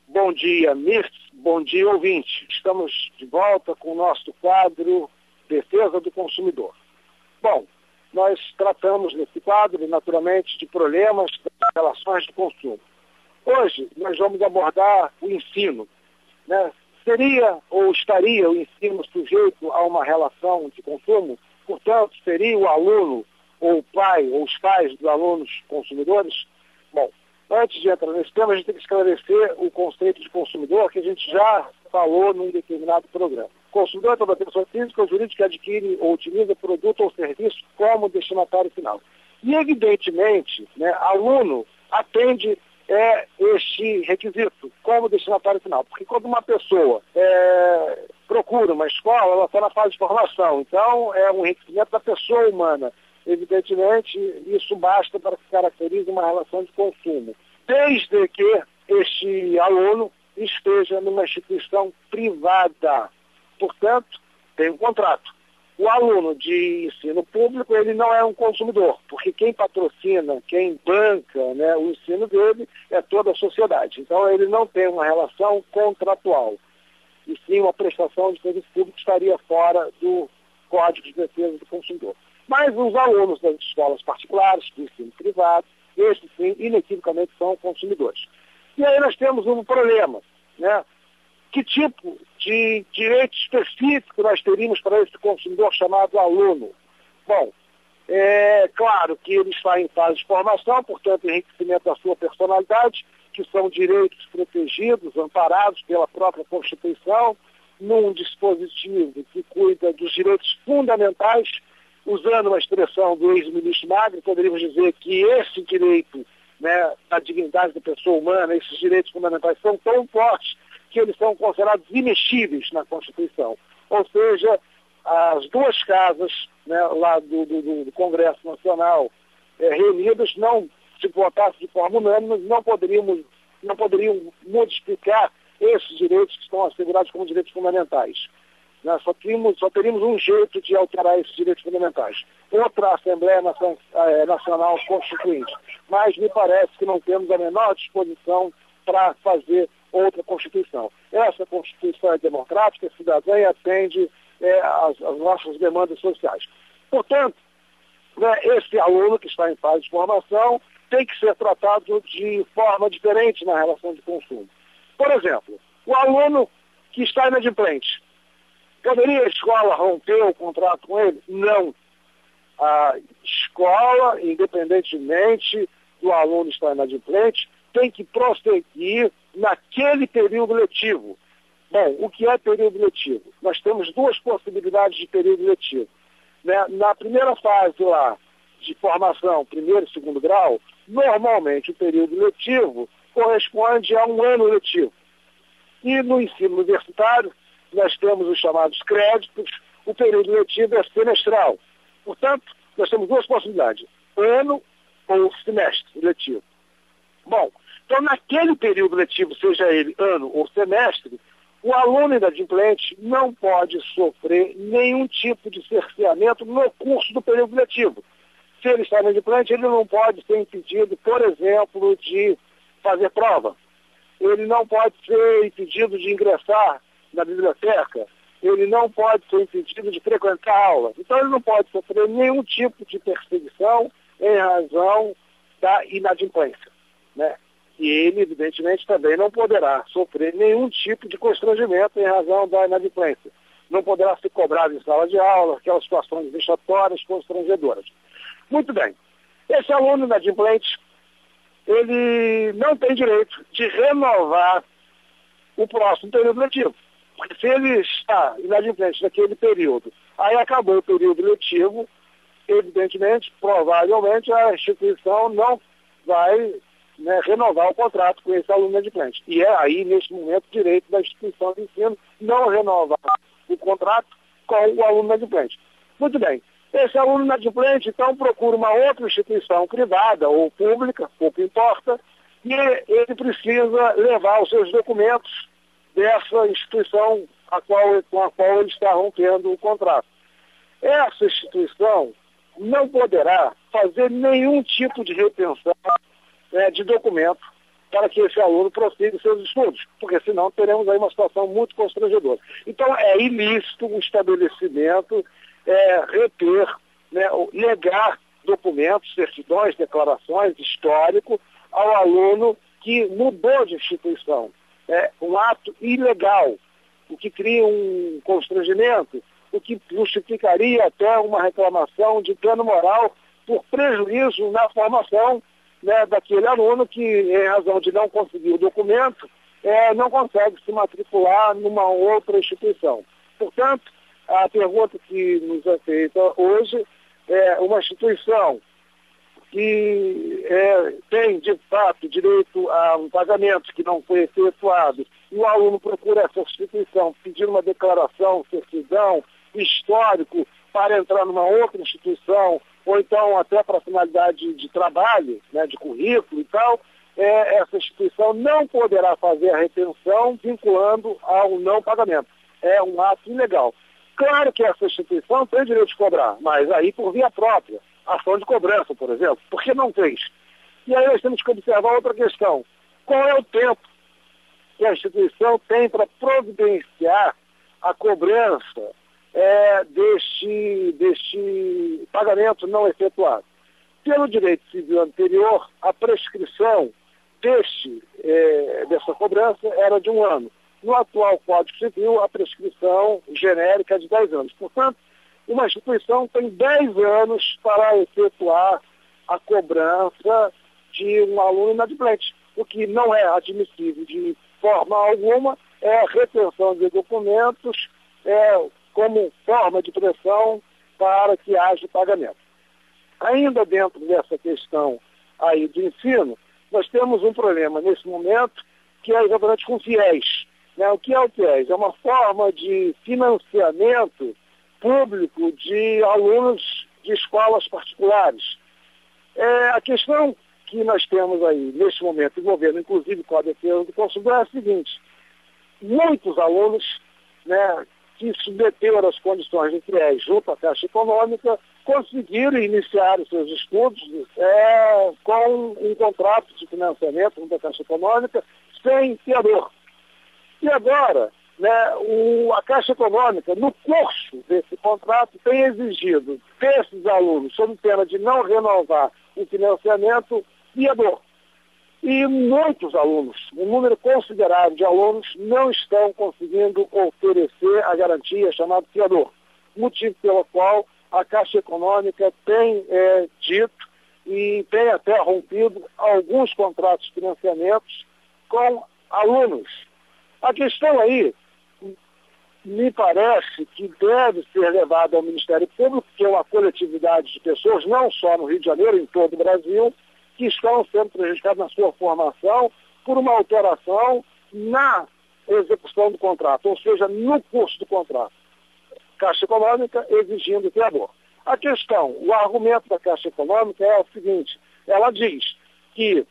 Bom dia, Mirtz. Bom dia, ouvinte. Estamos de volta com o nosso quadro Defesa do Consumidor. Bom, nós tratamos nesse quadro, naturalmente, de problemas das relações de consumo. Hoje, nós vamos abordar o ensino, né? Seria ou estaria o ensino sujeito a uma relação de consumo? Portanto, seria o aluno, ou o pai, ou os pais dos alunos consumidores? Bom, antes de entrar nesse tema, a gente tem que esclarecer o conceito de consumidor, que a gente já falou num determinado programa. Consumidor é toda pessoa física ou jurídica que adquire ou utiliza produto ou serviço como destinatário final. E, evidentemente, né, aluno atende este requisito como destinatário final. Porque quando uma pessoa procura uma escola, ela está na fase de formação. Então, é um requisito da pessoa humana. Evidentemente, isso basta para que caracterize uma relação de consumo. Desde que este aluno esteja numa instituição privada. Portanto, tem um contrato. O aluno de ensino público, ele não é um consumidor, porque quem patrocina, quem banca, né, o ensino dele é toda a sociedade. Então, ele não tem uma relação contratual. E sim, uma prestação de serviço público estaria fora do Código de Defesa do Consumidor. Mas os alunos das escolas particulares, do ensino privado, estes sim, inequivocamente são consumidores. E aí nós temos um problema, né? Que tipo de direito específico nós teríamos para esse consumidor chamado aluno? Bom, é claro que ele está em fase de formação, portanto, enriquecimento da sua personalidade, que são direitos protegidos, amparados pela própria Constituição, num dispositivo que cuida dos direitos fundamentais. Usando uma expressão do ex-ministro Magri, poderíamos dizer que esse direito, né, da dignidade da pessoa humana, esses direitos fundamentais são tão fortes que eles são considerados imexíveis na Constituição. Ou seja, as duas casas, né, lá do Congresso Nacional reunidas, não, se votasse de forma unânime, não poderiam modificar esses direitos que estão assegurados como direitos fundamentais. Nós só teríamos um jeito de alterar esses direitos fundamentais. Outra Assembleia Nacional Constituinte. Mas me parece que não temos a menor disposição para fazer outra Constituição. Essa Constituição é democrática, é cidadã e atende às nossas demandas sociais. Portanto, né, esse aluno que está em fase de formação tem que ser tratado de forma diferente na relação de consumo. Por exemplo, o aluno que está inadimplente. Poderia a escola romper o contrato com ele? Não. A escola, independentemente do aluno estar inadimplente, tem que prosseguir naquele período letivo. Bom, o que é período letivo? Nós temos duas possibilidades de período letivo. Né? Na primeira fase lá de formação, primeiro e segundo grau, normalmente o período letivo corresponde a um ano letivo. E no ensino universitário, nós temos os chamados créditos, o período letivo é semestral. Portanto, nós temos duas possibilidades, ano ou semestre letivo. Bom, então naquele período letivo, seja ele ano ou semestre, o aluno inadimplente não pode sofrer nenhum tipo de cerceamento no curso do período letivo. Se ele está inadimplente, ele não pode ser impedido, por exemplo, de fazer prova. Ele não pode ser impedido de ingressar na biblioteca, ele não pode ser impedido de frequentar aulas. Então ele não pode sofrer nenhum tipo de perseguição em razão da inadimplência, né? E ele, evidentemente, também não poderá sofrer nenhum tipo de constrangimento em razão da inadimplência. Não poderá ser cobrado em sala de aula, aquelas situações vexatórias, constrangedoras. Muito bem. Esse aluno inadimplente, ele não tem direito de renovar o próximo período letivo. Porque se ele está inadimplente naquele período, aí acabou o período letivo, evidentemente, provavelmente a instituição não vai, né, renovar o contrato com esse aluno inadimplente. E é aí, neste momento, direito da instituição de ensino não renovar o contrato com o aluno inadimplente. Muito bem. Esse aluno inadimplente, então, procura uma outra instituição privada ou pública, pouco importa, e ele precisa levar os seus documentos dessa instituição com a qual ele está rompendo o contrato. Essa instituição não poderá fazer nenhum tipo de retenção de documento para que esse aluno prossiga seus estudos, porque senão teremos aí uma situação muito constrangedora. Então é ilícito o estabelecimento reter, né, negar documentos, certidões, declarações, histórico ao aluno que mudou de instituição. É um ato ilegal, o que cria um constrangimento, o que justificaria até uma reclamação de dano moral por prejuízo na formação, né, daquele aluno que, em razão de não conseguir o documento, não consegue se matricular numa outra instituição. Portanto, a pergunta que nos é feita hoje é uma instituição que tem, de fato, direito a um pagamento que não foi efetuado, e o aluno procura essa instituição pedindo uma declaração, certidão, histórico, para entrar numa outra instituição, ou então até para finalidade de trabalho, né, de currículo e tal, essa instituição não poderá fazer a retenção vinculando ao não pagamento. É um ato ilegal. Claro que essa instituição tem direito de cobrar, mas aí por via própria, ação de cobrança, por exemplo, porque não fez. E aí nós temos que observar outra questão. Qual é o tempo que a instituição tem para providenciar a cobrança deste pagamento não efetuado? Pelo direito civil anterior, a prescrição dessa cobrança era de 1 ano. No atual Código Civil, a prescrição genérica é de 10 anos. Portanto, uma instituição tem 10 anos para efetuar a cobrança de um aluno inadimplente. O que não é admissível de forma alguma é a retenção de documentos como forma de pressão para que haja pagamento. Ainda dentro dessa questão aí do ensino, nós temos um problema nesse momento que é exatamente com fiéis. O que é o FIES? É uma forma de financiamento público de alunos de escolas particulares. A questão que nós temos aí, neste momento, envolvendo inclusive com a defesa do consumidor, é a seguinte: muitos alunos, né, que submeteram as condições de FIES junto à Caixa Econômica, conseguiram iniciar os seus estudos com um contrato de financiamento junto à Caixa Econômica sem fiador. E agora, né, a Caixa Econômica, no curso desse contrato, tem exigido desses alunos, sob pena de não renovar o financiamento, fiador. E muitos alunos, um número considerável de alunos, não estão conseguindo oferecer a garantia chamada fiador, motivo pelo qual a Caixa Econômica tem dito e tem até rompido alguns contratos de financiamentos com alunos. A questão aí, me parece que deve ser levada ao Ministério Público, que é uma coletividade de pessoas, não só no Rio de Janeiro, em todo o Brasil, que estão sendo prejudicadas na sua formação por uma alteração na execução do contrato, ou seja, no curso do contrato. Caixa Econômica exigindo fiador. A questão, o argumento da Caixa Econômica é o seguinte: ela diz que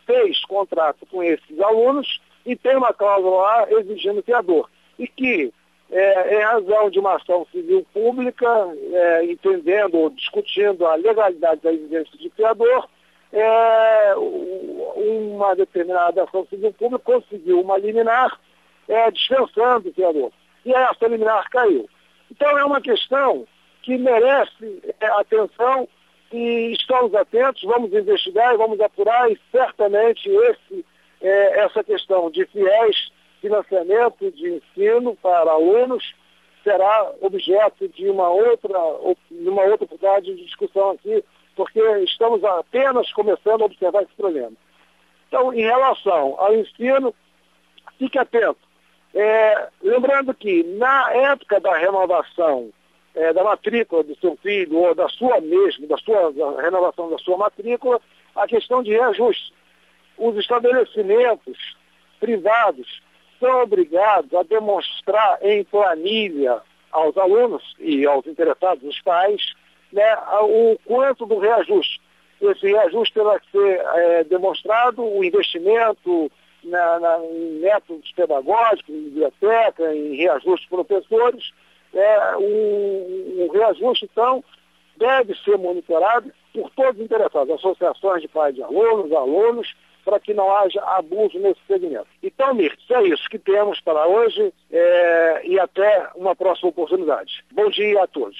fez contrato com esses alunos e tem uma cláusula lá exigindo fiador. E que, em razão de uma ação civil pública, entendendo ou discutindo a legalidade da exigência de fiador, uma determinada ação civil pública conseguiu uma liminar dispensando o fiador. E essa liminar caiu. Então é uma questão que merece atenção e estamos atentos, vamos investigar e vamos apurar, e certamente essa questão de FIES, financiamento de ensino para alunos, será objeto de uma outra oportunidade de discussão aqui, porque estamos apenas começando a observar esse problema. Então, em relação ao ensino, fique atento. Lembrando que na época da renovação da matrícula do seu filho, ou da renovação da sua matrícula, a questão de reajuste. Os estabelecimentos privados são obrigados a demonstrar em planilha aos alunos e aos interessados, os pais, né, o quanto do reajuste. Esse reajuste terá que ser demonstrado, o investimento em métodos pedagógicos, em biblioteca, em reajuste de professores. O reajuste, então, deve ser monitorado por todos os interessados, associações de pais de alunos, para que não haja abuso nesse segmento. Então, Mirtz, é isso que temos para hoje e até uma próxima oportunidade. Bom dia a todos.